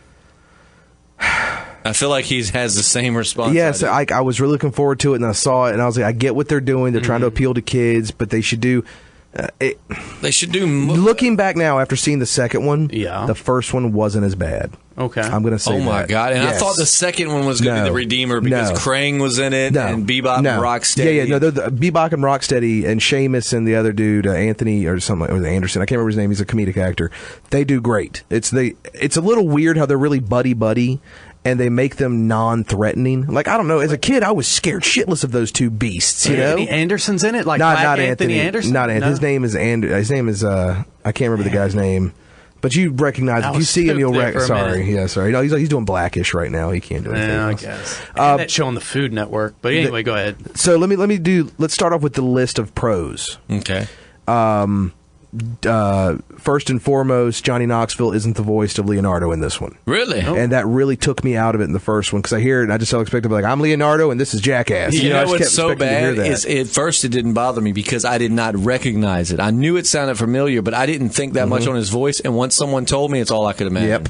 [SPEAKER 1] I feel like he has the same response.
[SPEAKER 3] Yes, I was really looking forward to it, and I saw it, and I was like, I get what they're doing. They're trying to appeal to kids, but they should do...
[SPEAKER 1] they should do...
[SPEAKER 3] Looking back now, after seeing the second one,
[SPEAKER 2] the
[SPEAKER 3] first one wasn't as bad.
[SPEAKER 2] Okay.
[SPEAKER 3] I'm going to say
[SPEAKER 1] that. Oh, my God. And I thought the second one was going to be the Redeemer because Krang was in it and Bebop and Rocksteady.
[SPEAKER 3] Yeah. Bebop and Rocksteady and Seamus and the other dude, Anthony or something, or Anderson. I can't remember his name. He's a comedic actor. They do great. It's a little weird how they're really buddy-buddy. And they make them non-threatening. Like, I don't know. As a kid, I was scared shitless of those two beasts.
[SPEAKER 2] Anthony Anderson's in it, like not Anthony Anderson.
[SPEAKER 3] Not Anthony.
[SPEAKER 2] No?
[SPEAKER 3] His name is I can't remember the guy's name, but you recognize him. If you see him, you'll recognize. Sorry. No, he's doing Blackish right now. He can't do anything.
[SPEAKER 2] I guess. That show on the Food Network. But anyway, go ahead.
[SPEAKER 3] So let's start off with the list of pros.
[SPEAKER 1] Okay.
[SPEAKER 3] First and foremost, Johnny Knoxville isn't the voice of Leonardo in this one.
[SPEAKER 1] Really?
[SPEAKER 3] And that really took me out of it in the first one because I hear it and I just so expect to be like, I'm Leonardo and this is Jackass.
[SPEAKER 1] You know what's so bad is at first it didn't bother me because I did not recognize it. I knew it sounded familiar, but I didn't think that much on his voice. And once someone told me, it's all I could imagine.
[SPEAKER 3] Yep.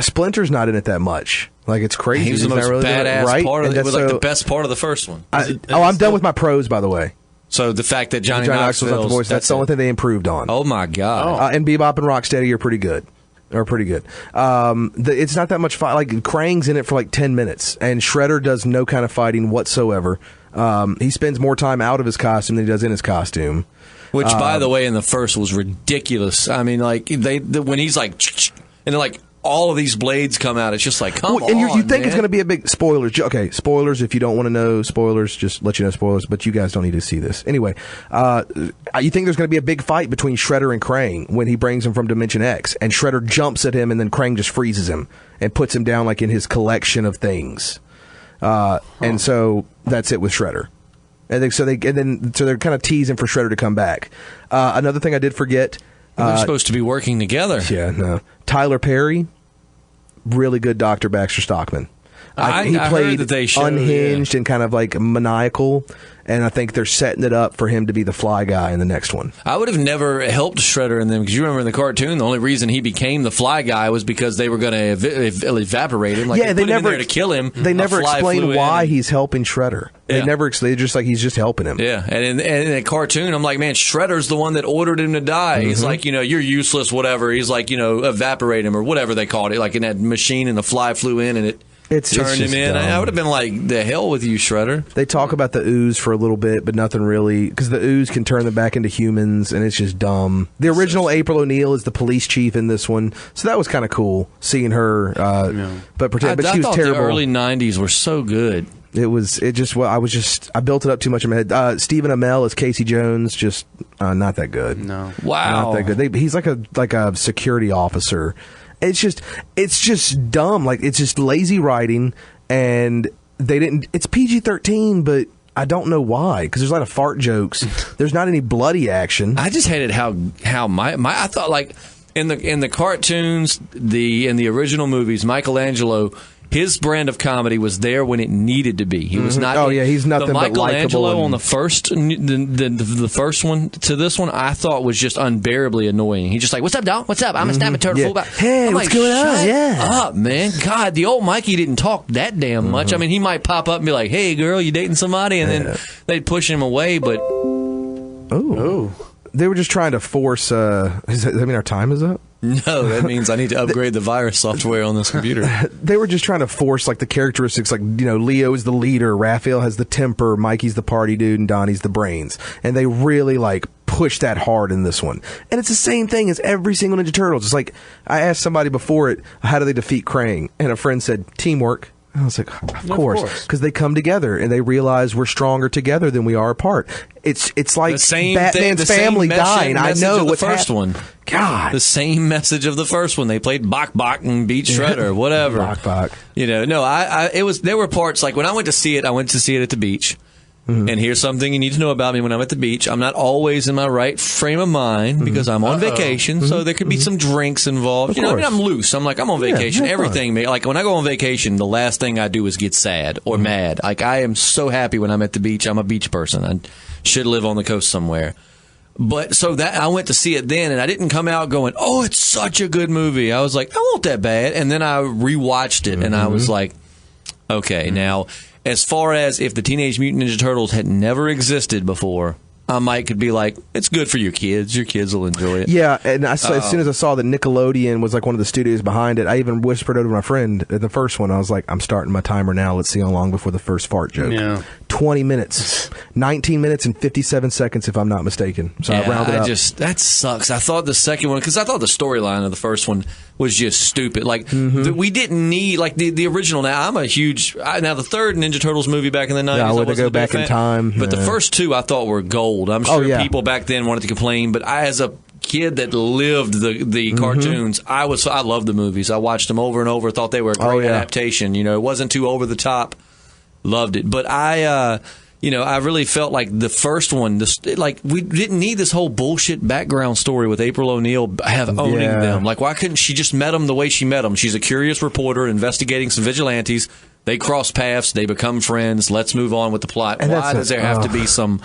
[SPEAKER 3] Splinter's not in it that much. Like, it's crazy.
[SPEAKER 1] He was the most badass part of it. It was like the best part of the first one.
[SPEAKER 3] I'm done with my pros, by the way.
[SPEAKER 1] So the fact that Johnny Knoxville's
[SPEAKER 3] not the voice, that's the only thing they improved on.
[SPEAKER 1] Oh, my God.
[SPEAKER 3] And Bebop and Rocksteady are pretty good. It's not that much fight. Like, Krang's in it for like 10 minutes, and Shredder does no kind of fighting whatsoever. He spends more time out of his costume than he does in his costume.
[SPEAKER 1] Which, by the way, in the first was ridiculous. I mean, like, when he's like, and they're like, all of these blades come out. It's just like, come on,
[SPEAKER 3] and you think
[SPEAKER 1] man.
[SPEAKER 3] it's going to be a big spoilers. Okay, spoilers. If you don't want to know spoilers, just let you know spoilers. But you guys don't need to see this anyway. You think there's going to be a big fight between Shredder and Krang when he brings him from Dimension X, and Shredder jumps at him, and then Krang just freezes him and puts him down like in his collection of things. And so that's it with Shredder. And so they're kind of teasing for Shredder to come back. Another thing I did forget.
[SPEAKER 1] They're supposed to be working together.
[SPEAKER 3] Yeah, no. Tyler Perry. Really good Dr. Baxter Stockman. He played
[SPEAKER 1] heard that
[SPEAKER 3] unhinged and kind of like maniacal, and I think they're setting it up for him to be the fly guy in the next one.
[SPEAKER 1] I would have never helped Shredder in them because you remember in the cartoon, the only reason he became the fly guy was because they were going to evaporate him. Like they put him in there to kill him.
[SPEAKER 3] They never explain why he's helping Shredder.
[SPEAKER 1] Yeah.
[SPEAKER 3] They just like he's just helping him.
[SPEAKER 1] Yeah, and in the cartoon, I'm like, man, Shredder's the one that ordered him to die. He's like, you're useless, whatever. He's like, evaporate him or whatever they called it, like in that machine, and the fly flew in and it turned him in. I would have been like, the hell with you, Shredder.
[SPEAKER 3] They talk about the ooze for a little bit, but nothing really, because the ooze can turn them back into humans, and it's just dumb. The original April O'Neil is the police chief in this one, so that was kind of cool seeing her. But she was terrible.
[SPEAKER 1] The early '90s were so good.
[SPEAKER 3] I built it up too much in my head. Stephen Amell as Casey Jones, just not that good.
[SPEAKER 2] No,
[SPEAKER 1] wow,
[SPEAKER 3] not that good. He's like a security officer. It's just dumb. Like, it's just lazy writing, and they didn't. It's PG-13, but I don't know why, because there's a lot of fart jokes. There's not any bloody action.
[SPEAKER 1] I just hated how I thought, like, in the cartoons, in the original movies, Michelangelo, his brand of comedy was there when it needed to be. He was not.
[SPEAKER 3] Oh yeah, he's nothing but likable.
[SPEAKER 1] Michelangelo on the first one to this one, I thought was just unbearably annoying. He's just like, "What's up, dog? What's up? I'm a snapping turtle."
[SPEAKER 3] Yeah. Hey, what's going on? Yeah,
[SPEAKER 1] up, man. God, the old Mikey didn't talk that damn much. I mean, he might pop up and be like, "Hey, girl, you dating somebody?" And then they'd push him away. But
[SPEAKER 3] they were just trying to force. Does that mean our time is up?
[SPEAKER 1] No, that means I need to upgrade the virus software on this computer.
[SPEAKER 3] They were just trying to force like the characteristics, like, you know, Leo is the leader, Raphael has the temper, Mikey's the party dude, and Donnie's the brains. And they really like push that hard in this one. And it's the same thing as every single Ninja Turtles. It's like, I asked somebody before it, how do they defeat Krang? And a friend said, teamwork. And I was like, of course, because they come together and they realize we're stronger together than we are apart. It's like Batman's family dying. I know what's the first one. God,
[SPEAKER 1] the same message of the first one. They played Bok Bok and beat Shredder, whatever.
[SPEAKER 3] Bok Bok.
[SPEAKER 1] You know, no, it was. There were parts like when I went to see it at the beach. Mm-hmm. And here's something you need to know about me when I'm at the beach. I'm not always in my right frame of mind because I'm on vacation, so there could be some drinks involved. You know, I mean, I'm loose. I'm on vacation. Everything, like when I go on vacation, the last thing I do is get sad or mad. Like I am so happy when I'm at the beach. I'm a beach person. I should live on the coast somewhere. But so that I went to see it then, and I didn't come out going, "Oh, it's such a good movie." I was like, "I won't that bad." And then I rewatched it, and I was like, "Okay, now." As far as if the Teenage Mutant Ninja Turtles had never existed before, I could be like, it's good for your kids. Your kids will enjoy it.
[SPEAKER 3] Yeah, and as soon as I saw that Nickelodeon was like one of the studios behind it, I even whispered over to my friend at the first one. I was like, I'm starting my timer now. Let's see how long before the first fart joke. Yeah. 20 minutes. 19 minutes and 57 seconds, if I'm not mistaken. So I rounded up.
[SPEAKER 1] That sucks. I thought the second one, because I thought the storyline of the first one was just stupid. Like, we didn't need, like, the original. Now, I'm a huge, now the third Ninja Turtles movie back in the 90s.
[SPEAKER 3] Yeah, I want to go back in time.
[SPEAKER 1] But the first two I thought were gold. I'm sure people back then wanted to complain, but as a kid that lived the cartoons, I loved the movies. I watched them over and over, thought they were a great adaptation. You know, it wasn't too over the top. Loved it. But I really felt like the first one, we didn't need this whole bullshit background story with April O'Neil owning them. Like, why couldn't she just met them the way she met them? She's a curious reporter investigating some vigilantes. They cross paths. They become friends. Let's move on with the plot. And why does there have to be some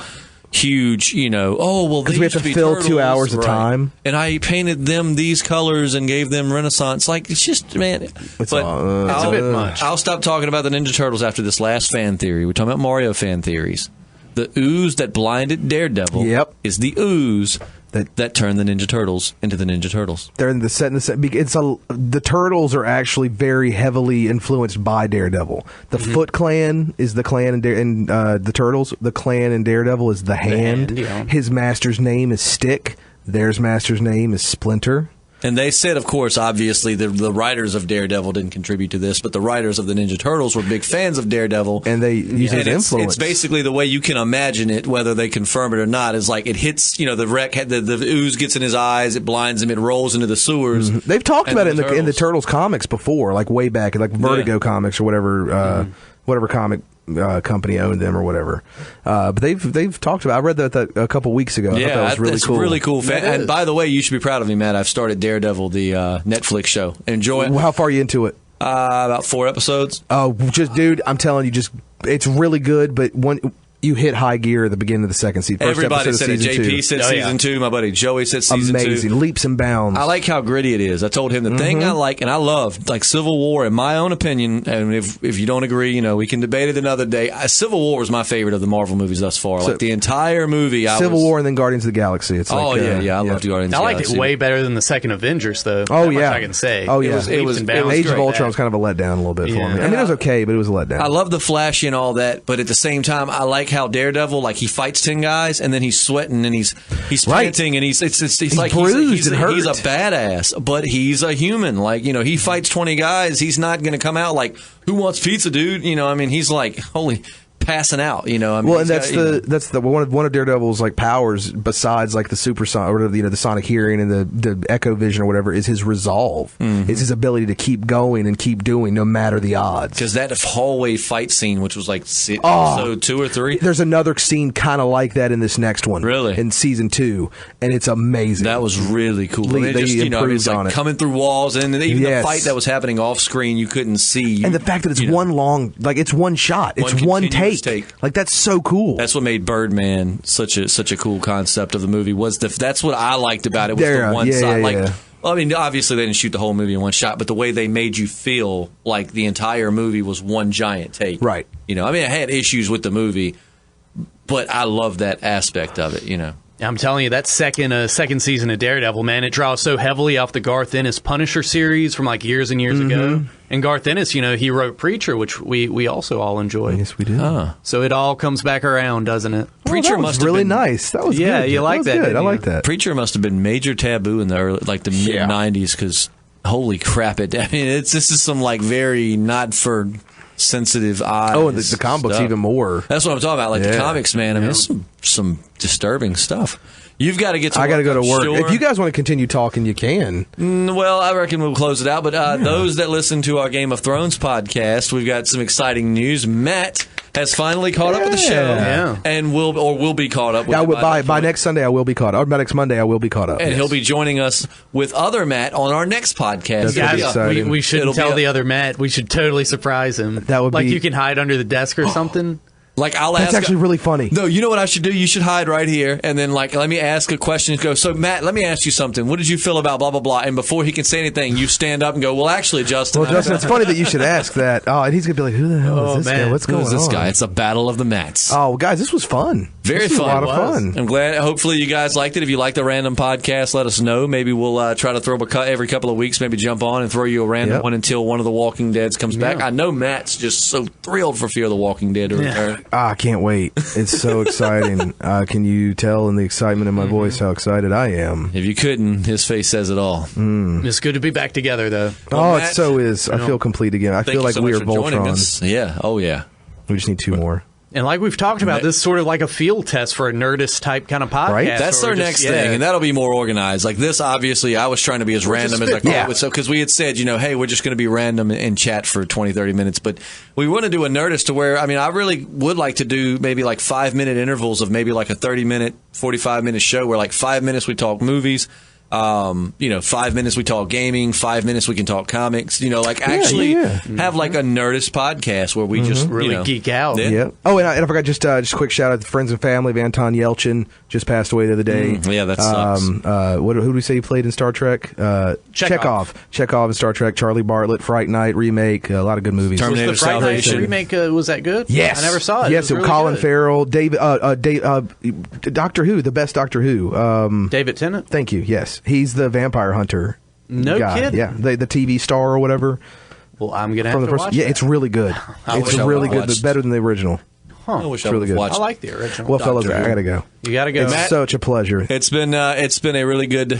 [SPEAKER 1] huge, because
[SPEAKER 3] we have to fill turtles, 2 hours of time.
[SPEAKER 1] And I painted them these colors and gave them Renaissance. Like, it's just, man.
[SPEAKER 2] It's a bit much.
[SPEAKER 1] I'll stop talking about the Ninja Turtles after this last fan theory. We're talking about Mario fan theories. The ooze that blinded Daredevil is the ooze that turned the Ninja Turtles into the Ninja Turtles.
[SPEAKER 3] They're in the set. The Turtles are actually very heavily influenced by Daredevil. The Foot Clan is the clan in the Turtles. The clan in Daredevil is the Hand. His master's name is Stick. Their master's name is Splinter.
[SPEAKER 1] And they said, of course, obviously, the writers of Daredevil didn't contribute to this, but the writers of the Ninja Turtles were big fans of Daredevil.
[SPEAKER 3] And they use his influence.
[SPEAKER 1] It's basically the way you can imagine it, whether they confirm it or not, is like it hits, the wreck, the ooze gets in his eyes, it blinds him, it rolls into the sewers.
[SPEAKER 3] They've talked about it in the Turtles comics before, like way back, like Vertigo comics or whatever, whatever comic company owned them or whatever. But they've talked about. I read that a couple weeks ago. I thought that was really cool.
[SPEAKER 1] Really cool. And by the way, you should be proud of me, Matt. I've started Daredevil, the Netflix show. Enjoy it.
[SPEAKER 3] How far are you into it?
[SPEAKER 1] About 4 episodes.
[SPEAKER 3] Oh, dude, I'm telling you, it's really good. But you hit high gear at the beginning of the second season.
[SPEAKER 1] Everybody said it. JP said season 2. My buddy Joey said season 2.
[SPEAKER 3] Amazing. Leaps and bounds.
[SPEAKER 1] I like how gritty it is. I told him the thing I like and I love, like Civil War, in my own opinion, and if you don't agree, we can debate it another day. Civil War was my favorite of the Marvel movies thus far. Like the entire movie.
[SPEAKER 3] Civil War and then Guardians of the Galaxy. It's
[SPEAKER 1] I loved Guardians of the Galaxy.
[SPEAKER 2] I liked it way better than the second Avengers, though.
[SPEAKER 3] Oh,
[SPEAKER 2] much I can say.
[SPEAKER 3] Oh, yeah. It was Age of Ultron was kind of a letdown a little bit for me. I mean, it was okay, but it was a letdown.
[SPEAKER 1] I love the Flash and all that, but at the same time, I like how Daredevil, like, he fights 10 guys and then he's sweating and he's panting and he's like
[SPEAKER 3] bruised and hurt.
[SPEAKER 1] He's a badass, but he's a human. Like, he fights 20 guys. He's not going to come out like, who wants pizza, dude? I mean, he's like, holy, passing out. You know, I mean,
[SPEAKER 3] well, and that's the one of Daredevil's like powers besides like the supersonic or the sonic hearing and the echo vision or whatever is his resolve. It's his ability to keep going and keep doing no matter the odds.
[SPEAKER 1] Because that hallway fight scene, which was like episode 2 or 3,
[SPEAKER 3] there's another scene kind of like that in this next one,
[SPEAKER 1] really,
[SPEAKER 3] in season 2, and it's amazing.
[SPEAKER 1] That was really cool. They just,
[SPEAKER 3] improved on it,
[SPEAKER 1] coming through walls, and even the fight that was happening off screen, you couldn't see.
[SPEAKER 3] And the fact that it's it's one shot, it's one take. Like, that's so cool.
[SPEAKER 1] That's what made Birdman such a cool concept of the movie. That's what I liked about it. Was the one side. Well, I mean, obviously they didn't shoot the whole movie in one shot, but the way they made you feel like the entire movie was one giant take.
[SPEAKER 3] Right.
[SPEAKER 1] You know, I mean, I had issues with the movie, but I love that aspect of it. You know.
[SPEAKER 2] I'm telling you, that second season of Daredevil, man, it draws so heavily off the Garth Ennis Punisher series from like years and years ago. And Garth Ennis, you know, he wrote Preacher, which we also all enjoy.
[SPEAKER 3] Yes, we did.
[SPEAKER 2] So it all comes back around, doesn't it?
[SPEAKER 1] Preacher
[SPEAKER 3] must have really been nice. That was good.
[SPEAKER 2] Yeah, you like that?
[SPEAKER 3] Good. I like that.
[SPEAKER 1] Preacher must have been major taboo in the early, like the mid '90s, because holy crap! This is some like very not for sensitive eyes.
[SPEAKER 3] Oh, and the comic books even more.
[SPEAKER 1] That's what I'm talking about. Like the comics, man. I mean, it's some disturbing stuff. You've got to get to work.
[SPEAKER 3] I got to go to work.
[SPEAKER 1] Sure.
[SPEAKER 3] If you guys want to continue talking, you can.
[SPEAKER 1] Well, I reckon we'll close it out. But those that listen to our Game of Thrones podcast, we've got some exciting news. Matt has finally caught up with the show, and will be caught up with
[SPEAKER 3] it. By next Sunday, I will be caught up. Or by next Monday, I will be caught up.
[SPEAKER 1] And he'll be joining us with other Matt on our next podcast.
[SPEAKER 2] Guys, we shouldn't tell the other Matt. We should totally surprise him.
[SPEAKER 3] That would
[SPEAKER 2] be you can hide under the desk or something.
[SPEAKER 1] Like
[SPEAKER 3] That's actually really funny.
[SPEAKER 1] No, you know what I should do? You should hide right here, and then let me ask a question. Go, so Matt, let me ask you something. What did you feel about blah blah blah? And before he can say anything, you stand up and go, well, actually, Justin.
[SPEAKER 3] Well, Justin, it's funny that you should ask that. Oh, and he's gonna be like, who the hell is this guy? What's going on?
[SPEAKER 1] Who is this guy? It's a battle of the Matts.
[SPEAKER 3] Oh, guys, this was fun.
[SPEAKER 1] Very fun.
[SPEAKER 3] A lot of fun.
[SPEAKER 1] I'm glad. Hopefully, you guys liked it. If you like the random podcast, let us know. Maybe we'll try to throw every couple of weeks. Maybe jump on and throw you a random one until one of the Walking Deads comes back. I know Matt's just so thrilled for Fear the Walking Dead to return.
[SPEAKER 3] I can't wait. It's so exciting. Can you tell in the excitement in my voice how excited I am?
[SPEAKER 1] If you couldn't, his face says it all.
[SPEAKER 2] It's good to be back together, though.
[SPEAKER 3] Well, Matt, it so is. I feel complete again. I feel like we are Voltrons.
[SPEAKER 1] Yeah. Oh, yeah.
[SPEAKER 3] We just need 2 more.
[SPEAKER 2] And like we've talked about, this is sort of like a field test for a Nerdist type kind of podcast.
[SPEAKER 3] Right?
[SPEAKER 1] That's our next thing, and that'll be more organized. Like this, obviously, I was trying to be as random as I could. So, because we had said, hey, we're just going to be random and chat for 20, 30 minutes. But we want to do a Nerdist to where, I really would like to do maybe like 5-minute intervals of maybe like a 30-minute, 45-minute show where like 5 minutes we talk movies. 5 minutes we talk gaming, 5 minutes we can talk comics, actually have like a Nerdist podcast where we just
[SPEAKER 2] really geek out.
[SPEAKER 3] Yeah. Oh, and I forgot just a quick shout out to friends and family of Anton Yelchin, just passed away the other day.
[SPEAKER 1] Yeah, that sucks.
[SPEAKER 3] Who do we say he played in Star Trek? Chekhov in Star Trek, Charlie Bartlett, Fright Night remake, a lot of good movies.
[SPEAKER 1] Terminator Salvation
[SPEAKER 2] remake, was that good?
[SPEAKER 3] Yes.
[SPEAKER 2] I never saw it.
[SPEAKER 3] Yes,
[SPEAKER 2] it was really
[SPEAKER 3] Colin
[SPEAKER 2] good.
[SPEAKER 3] Farrell, Doctor Who, the best Doctor Who.
[SPEAKER 2] David Tennant?
[SPEAKER 3] Thank you, yes. He's the vampire hunter.
[SPEAKER 2] No kidding?
[SPEAKER 3] Yeah, the TV star or whatever.
[SPEAKER 2] Well, I'm going to have to watch
[SPEAKER 3] Yeah, it's really good. It's really good, but better than the original.
[SPEAKER 1] I wish I would have watched.
[SPEAKER 2] I like the original.
[SPEAKER 3] Well, fellas, I got to go.
[SPEAKER 2] You got to go.
[SPEAKER 3] It's such a pleasure.
[SPEAKER 1] It's been a really good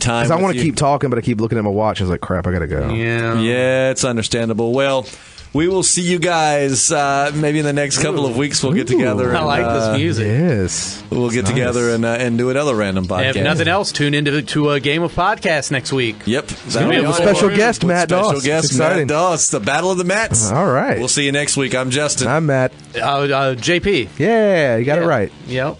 [SPEAKER 1] time.
[SPEAKER 3] I want to keep talking, but I keep looking at my watch. I was like, crap, I got to go.
[SPEAKER 1] Yeah, it's understandable. Well, we will see you guys maybe in the next couple of weeks. We'll get together.
[SPEAKER 2] I like this music.
[SPEAKER 3] Yes.
[SPEAKER 1] We'll get together and do another random podcast.
[SPEAKER 2] If nothing else, tune into a Game of Podcasts next week.
[SPEAKER 1] Yep.
[SPEAKER 3] We have a special guest, Matt Doss.
[SPEAKER 1] Special guest, Matt Doss. The Battle of the Matts.
[SPEAKER 3] All right.
[SPEAKER 1] We'll see you next week. I'm Justin.
[SPEAKER 3] I'm Matt.
[SPEAKER 2] JP.
[SPEAKER 3] Yeah, you got it right.
[SPEAKER 2] Yep.